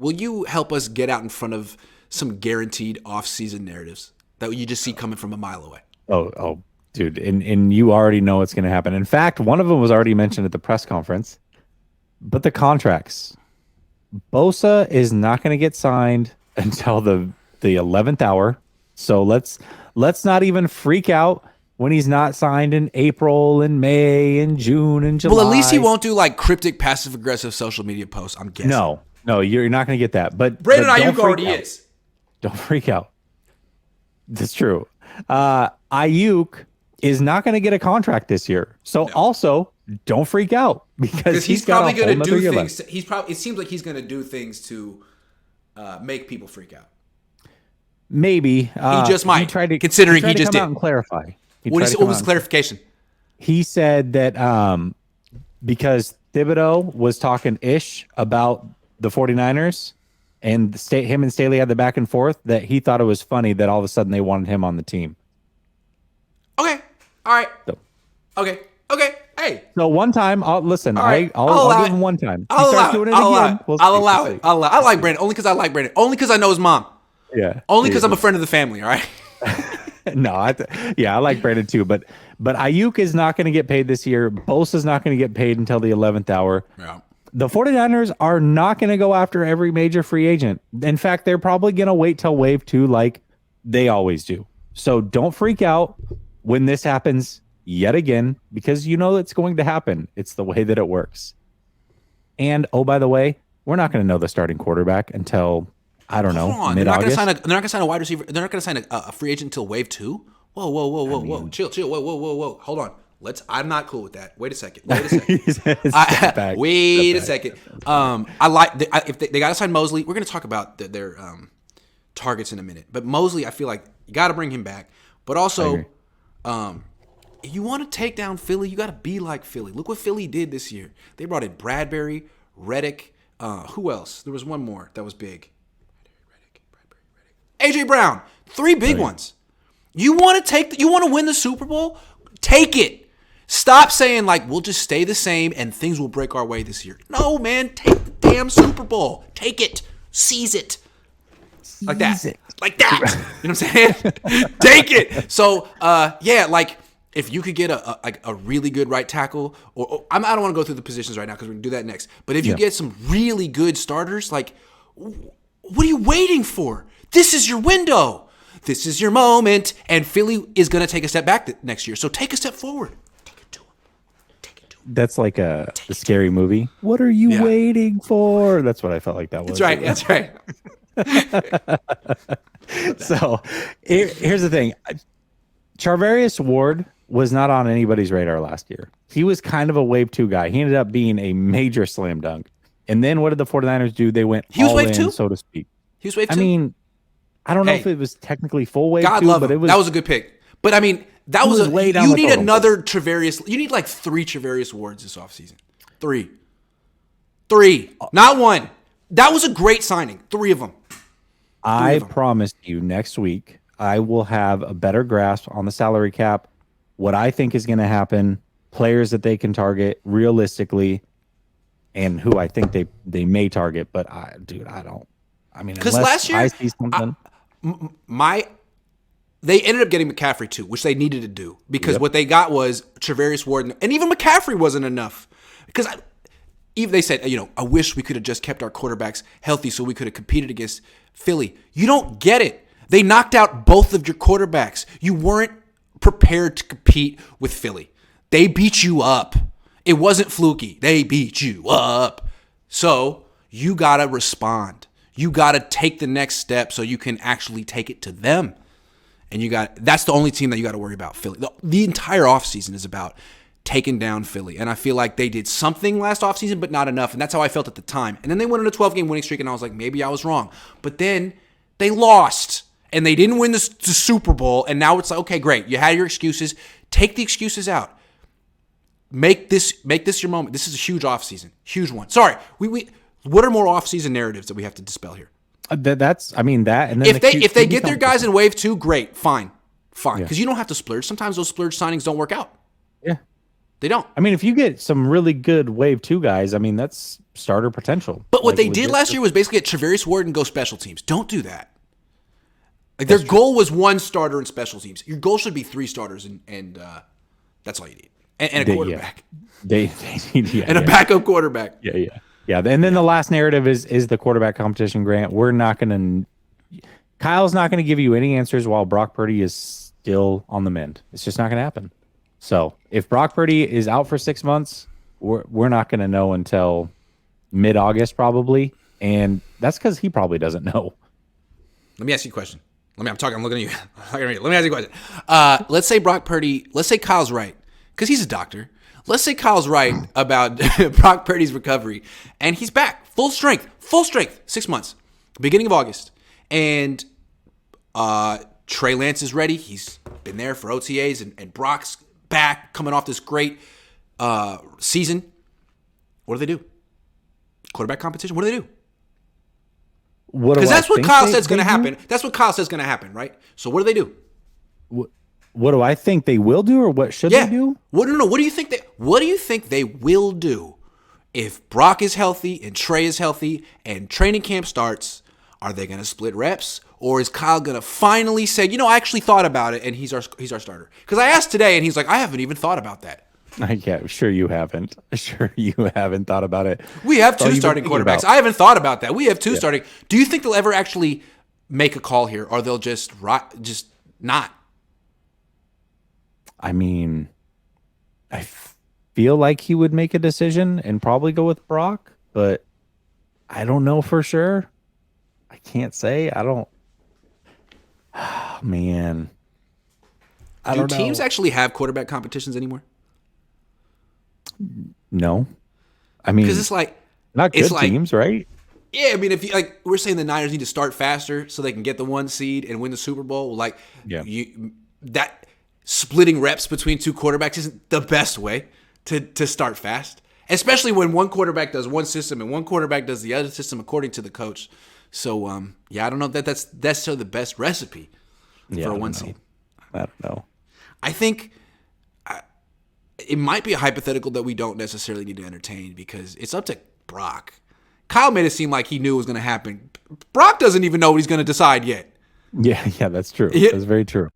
will you help us get out in front of some guaranteed off-season narratives that you just see coming from a mile away? Oh, dude, and you already know what's going to happen. In fact, one of them was already mentioned at the press conference. But the contracts, Bosa is not going to get signed until the 11th hour. So let's not even freak out when he's not signed in April and May and June and July. Well, at least he won't do like cryptic, passive-aggressive social media posts, I'm guessing. No, you're not going to get that. But Brandon but Ayuk already is. Don't freak out. That's true. Ayuk is not going to get a contract this year. So also don't freak out because he's probably going to do things. Left. It seems like he's going to do things to make people freak out. Maybe he just might. Considering he just come did. Out and clarify. What was the clarification? He said that because Thibodeau was talking ish about the 49ers and him and Staley had the back and forth, that he thought it was funny that all of a sudden they wanted him on the team. Okay. All right. So, okay. Hey. So one time, I'll listen. Right. I'll give him one time. I'll allow it. I like Brandon only because I like Brandon. Only because I know his mom. Yeah. Only because I'm a friend of the family. All right. No, I like Brandon too, but Ayuk is not going to get paid this year. Bosa's not going to get paid until the 11th hour. Yeah. The 49ers are not going to go after every major free agent. In fact, they're probably going to wait till wave 2 like they always do. So don't freak out when this happens yet again, because you know it's going to happen. It's the way that it works. And, oh, by the way, we're not going to know the starting quarterback until, I don't know, mid-August. They're not going to sign a wide receiver. They're not going to sign a free agent until wave 2? Whoa. Chill. Whoa. Hold on. I'm not cool with that. Wait a second. Wait a second. If they got to sign Mosley, we're going to talk about their targets in a minute. But Mosley, I feel like you got to bring him back. But also, if you want to take down Philly, you got to be like Philly. Look what Philly did this year. They brought in Bradbury, Reddick. Who else? There was one more that was big. AJ Brown. 3 big ones. You want to win the Super Bowl? Take it. Stop saying like we'll just stay the same and things will break our way this year. No, man, take the damn Super Bowl. Take it. Seize it. Like that. Like that. You know what I'm saying? Take it. So, like if you could get a really good right tackle, or I don't want to go through the positions right now because we're going to do that next. But if you get some really good starters, like what are you waiting for? This is your window. This is your moment. And Philly is going to take a step back next year. So take a step forward. That's like the scary movie. What are you waiting for? That's what I felt like that was. That's right. So here's the thing. Charvarius Ward was not on anybody's radar last year. He was kind of a wave 2 guy. He ended up being a major slam dunk. And then what did the 49ers do? They went all in, 2? So to speak. He was wave 2? I mean, I don't know if it was technically full wave 2, but that was a good pick. But I mean, that was way down. You need another Travarius. You need like 3 Travarius Wards this offseason. 3, not 1. That was a great signing. 3 of them. I promised you next week I will have a better grasp on the salary cap, what I think is going to happen, players that they can target realistically, and who I think they may target. But I don't. I mean, because last year I see something. They ended up getting McCaffrey too, which they needed to do because what they got was Travarius Ward, and even McCaffrey wasn't enough. Because even they said, I wish we could have just kept our quarterbacks healthy so we could have competed against Philly. You don't get it. They knocked out both of your quarterbacks. You weren't prepared to compete with Philly. They beat you up. It wasn't fluky. They beat you up. So you got to respond. You got to take the next step so you can actually take it to them. And that's the only team that you got to worry about, Philly. The entire offseason is about taking down Philly. And I feel like they did something last offseason, but not enough. And that's how I felt at the time. And then they went on a 12-game winning streak, and I was like, maybe I was wrong. But then they lost, and they didn't win the Super Bowl. And now it's like, okay, great. You had your excuses. Take the excuses out. Make this your moment. This is a huge offseason. Huge one. Sorry. What are more offseason narratives that we have to dispel here? That and then if they get their guys in wave 2, great, fine, because you don't have to splurge. Sometimes those splurge signings don't work out. Yeah, They don't. I mean, if you get some really good wave 2 guys, I mean, that's starter potential. But what they did last year was basically get Travarius Ward and go special teams. Don't do that. Like their goal was 1 starter in special teams. Your goal should be 3 starters, and that's all you need. And a quarterback. They need a backup quarterback. Yeah. And then the last narrative is the quarterback competition, Grant. Kyle's not going to give you any answers while Brock Purdy is still on the mend. It's just not going to happen. So if Brock Purdy is out for 6 months, we're not going to know until mid-August probably, and that's because he probably doesn't know. Let me ask you a question. I'm looking at you. Let me ask you a question. Let's say Kyle's right, because he's a doctor. Let's say Kyle's right about Brock Purdy's recovery, and he's back, full strength, 6 months, beginning of August, and Trey Lance is ready. He's been there for OTAs, and Brock's back, coming off this great season. What do they do? Quarterback competition? What do they do? Because that's what Kyle says is going to happen. That's what Kyle says is going to happen, right? So what do they do? What do I think they will do, or what should they do? What do you think they will do if Brock is healthy and Trey is healthy and training camp starts? Are they going to split reps, or is Kyle going to finally say, I actually thought about it, and he's our starter? Because I asked today, and he's like, I haven't even thought about that. Yeah, sure you haven't. Sure you haven't thought about it. We have 2 starting quarterbacks. I haven't thought about that. We have 2 starting. Do you think they'll ever actually make a call here, or they'll just not? I mean, I feel like he would make a decision and probably go with Brock, but I don't know for sure. I can't say. I don't. Oh, man. Do teams actually have quarterback competitions anymore? No. I mean, because it's like not good teams, right? Yeah, I mean, if you we're saying the Niners need to start faster so they can get the 1 seed and win the Super Bowl. That splitting reps between 2 quarterbacks isn't the best way to start fast, especially when one quarterback does one system and one quarterback does the other system according to the coach. So, I don't know that that's necessarily the best recipe for a 1 seed. I don't know. I think it might be a hypothetical that we don't necessarily need to entertain because it's up to Brock. Kyle made it seem like he knew it was going to happen. Brock doesn't even know what he's going to decide yet. Yeah, that's true. That's very true.